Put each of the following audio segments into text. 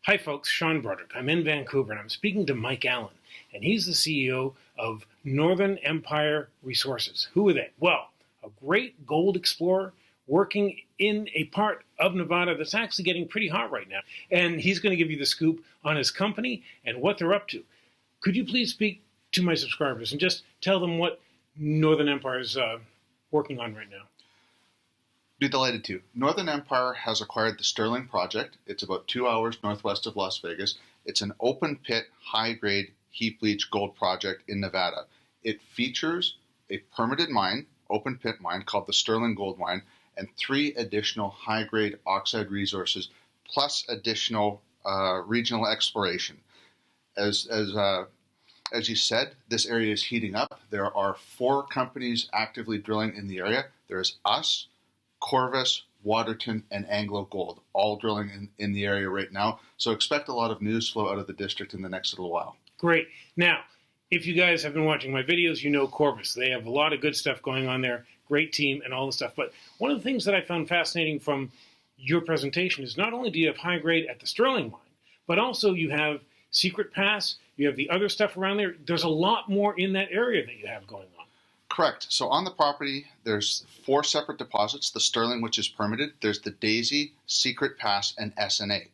Hi folks, Sean Broderick. I'm in Vancouver and I'm speaking to Mike Allen, and he's the CEO of Northern Empire Resources. Who are they? Well, a great gold explorer working in a part of Nevada that's actually getting pretty hot right now. And he's going to give you the scoop on his company and what they're up to. Could you please speak to my subscribers and just tell them what Northern Empire is working on right now? Be delighted to. Northern Empire has acquired the Sterling project. It's about 2 hours northwest of Las Vegas. It's an open pit, high-grade heap leach gold project in Nevada. It features a permitted mine, open pit mine called the Sterling Gold Mine, and 3 additional high-grade oxide resources, plus additional regional exploration. As you said, this area is heating up. There are 4 companies actively drilling in the area. There's us, Corvus, Waterton, and Anglo Gold, all drilling in the area right now. So expect a lot of news flow out of the district in the next little while. Great. Now, if you guys have been watching my videos, you know Corvus. They have a lot of good stuff going on there, great team and all the stuff. But one of the things that I found fascinating from your presentation is not only do you have high grade at the Sterling mine, but also you have Secret Pass, you have the other stuff around there. There's a lot more in that area that you have going on. Correct. So on the property, there's 4 separate deposits. The Sterling, which is permitted. There's the Daisy, Secret Pass, and SNA.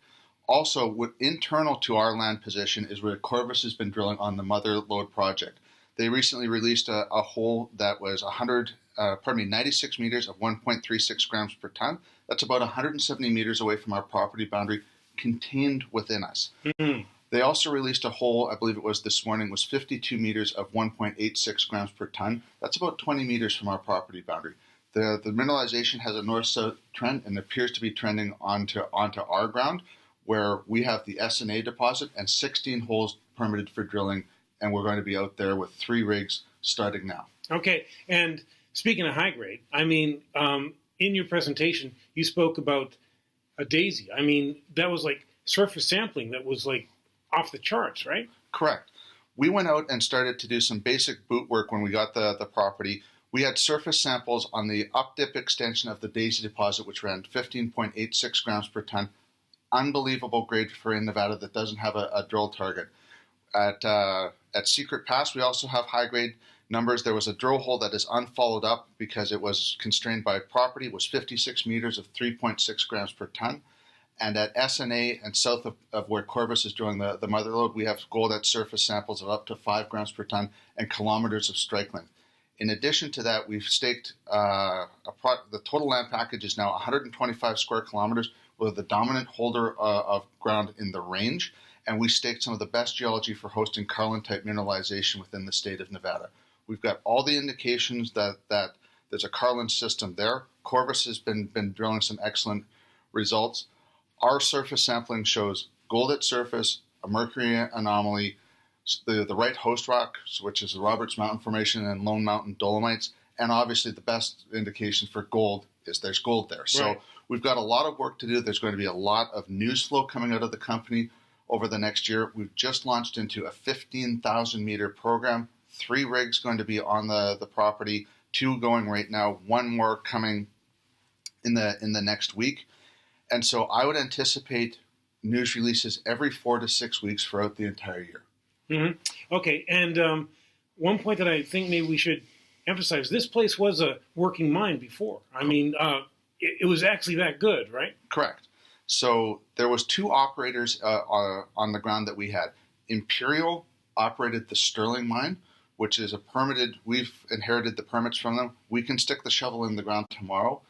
Also, internal to our land position is where Corvus has been drilling on the Mother Lode project. They recently released a hole that was 96 meters of 1.36 grams per ton. That's about 170 meters away from our property boundary, contained within us. Mm-hmm. They also released a hole, I believe it was this morning, was 52 meters of 1.86 grams per ton. That's about 20 meters from our property boundary. The mineralization has a north-south trend and appears to be trending onto our ground, where we have the SNA deposit and 16 holes permitted for drilling, and we're going to be out there with 3 rigs starting now. Okay, and speaking of high grade, I mean, in your presentation, you spoke about a Daisy. I mean, that was like surface sampling that was like off the charts, right? Correct. We went out and started to do some basic boot work when we got the property. We had surface samples on the up-dip extension of the Daisy deposit, which ran 15.86 grams per ton. Unbelievable grade for in Nevada that doesn't have a drill target. At Secret Pass, we also have high-grade numbers. There was a drill hole that is unfollowed up because it was constrained by property. It was 56 meters of 3.6 grams per ton. And at SNA and south of where Corvus is drilling the Mother Lode, we have gold at surface samples of up to 5 grams per ton and kilometers of strike length. In addition to that, we've staked the total land package is now 125 square kilometers. We're the dominant holder of ground in the range, and we staked some of the best geology for hosting Carlin-type mineralization within the state of Nevada. We've got all the indications that there's a Carlin system there. Corvus has been drilling some excellent results. Our surface sampling shows gold at surface, a mercury anomaly, the right host rock, which is the Roberts Mountain Formation and Lone Mountain Dolomites, and obviously the best indication for gold is there's gold there. So right. We've got a lot of work to do. There's going to be a lot of news flow coming out of the company over the next year. We've just launched into a 15,000 meter program. 3 rigs going to be on the property, 2 going right now, 1 more coming in the next week. And so I would anticipate news releases every 4 to 6 weeks throughout the entire year. Mm-hmm. Okay, and one point that I think maybe we should emphasize, this place was a working mine before. I mean, it was actually that good, right? Correct. So there was 2 operators on the ground that we had. Imperial operated the Sterling mine, which is a permitted, we've inherited the permits from them. We can stick the shovel in the ground tomorrow.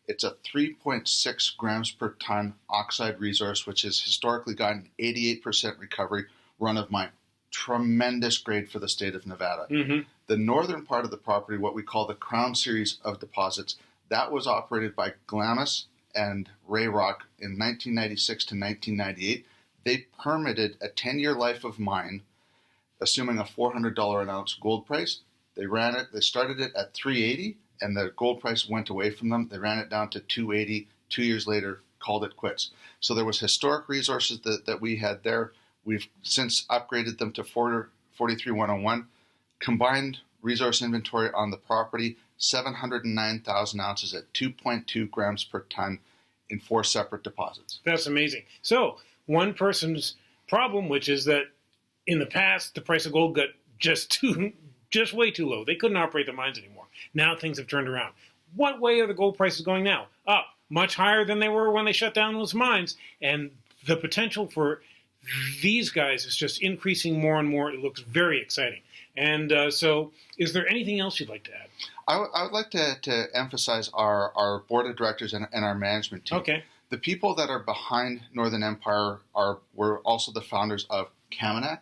It's a 3.6 grams per ton oxide resource, which has historically gotten 88% recovery, run of mine. Tremendous grade for the state of Nevada. Mm-hmm. The northern part of the property, what we call the Crown Series of deposits, that was operated by Glamis and Ray Rock in 1996 to 1998. They permitted a 10-year life of mine, assuming a $400 an ounce gold price. They started it at $380. And the gold price went away from them. They ran it down to $280. 2 years later, called it quits. So there was historic resources that we had there. We've since upgraded them to 43-101. Combined resource inventory on the property, 709,000 ounces at 2.2 grams per ton in 4 separate deposits. That's amazing. So one person's problem, which is that in the past, the price of gold got just way too low. They couldn't operate the mines anymore. Now things have turned around. What way are the gold prices going now? Up, much higher than they were when they shut down those mines. And the potential for these guys is just increasing more and more. It looks very exciting. And so is there anything else you'd like to add? I would like to emphasize our board of directors and our management team. Okay. The people that are behind Northern Empire were also the founders of Kaminak,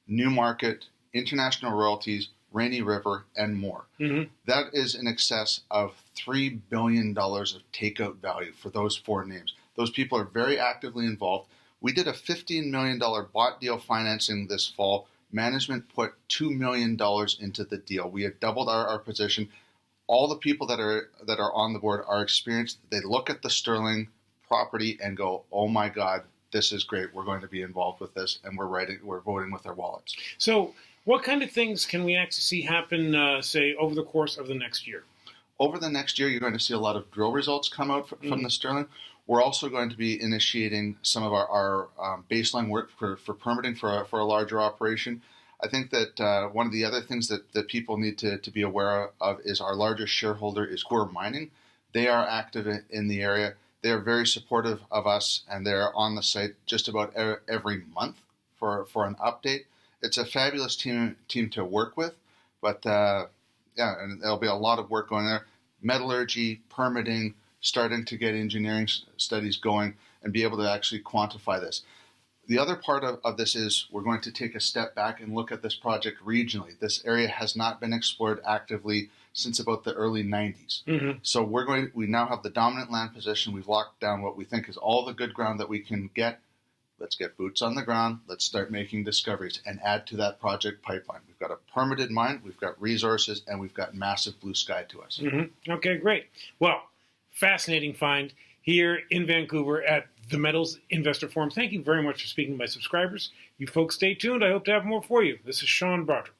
Newmarket, International Royalties, Rainy River, and more. Mm-hmm. That is in excess of $3 billion of takeout value for those 4 names. Those people are very actively involved. We did a $15 million bought deal financing this fall. Management put $2 million into the deal. We had doubled our position. All the people that are on the board are experienced. They look at the Sterling property and go, "Oh my God, this is great. We're going to be involved with this, and we're voting with our wallets." So what kind of things can we actually see happen, say, over the course of the next year? Over the next year, you're going to see a lot of drill results come out from the Sterling. We're also going to be initiating some of our baseline work for permitting for a larger operation. I think that one of the other things that people need to be aware of is our largest shareholder is Core Mining. They are active in the area. They are very supportive of us, and they're on the site just about every month for an update. It's a fabulous team to work with, but and there'll be a lot of work going there. Metallurgy, permitting, starting to get engineering studies going and be able to actually quantify this. The other part of this is we're going to take a step back and look at this project regionally. This area has not been explored actively since about the early 90s. Mm-hmm. So we now have the dominant land position. We've locked down what we think is all the good ground that we can get. Let's get boots on the ground. Let's start making discoveries and add to that project pipeline. We've got a permitted mine, we've got resources, and we've got massive blue sky to us. Mm-hmm. Okay, great. Well, fascinating find here in Vancouver at the Metals Investor Forum. Thank you very much for speaking to my subscribers. You folks stay tuned. I hope to have more for you. This is Sean Broderick.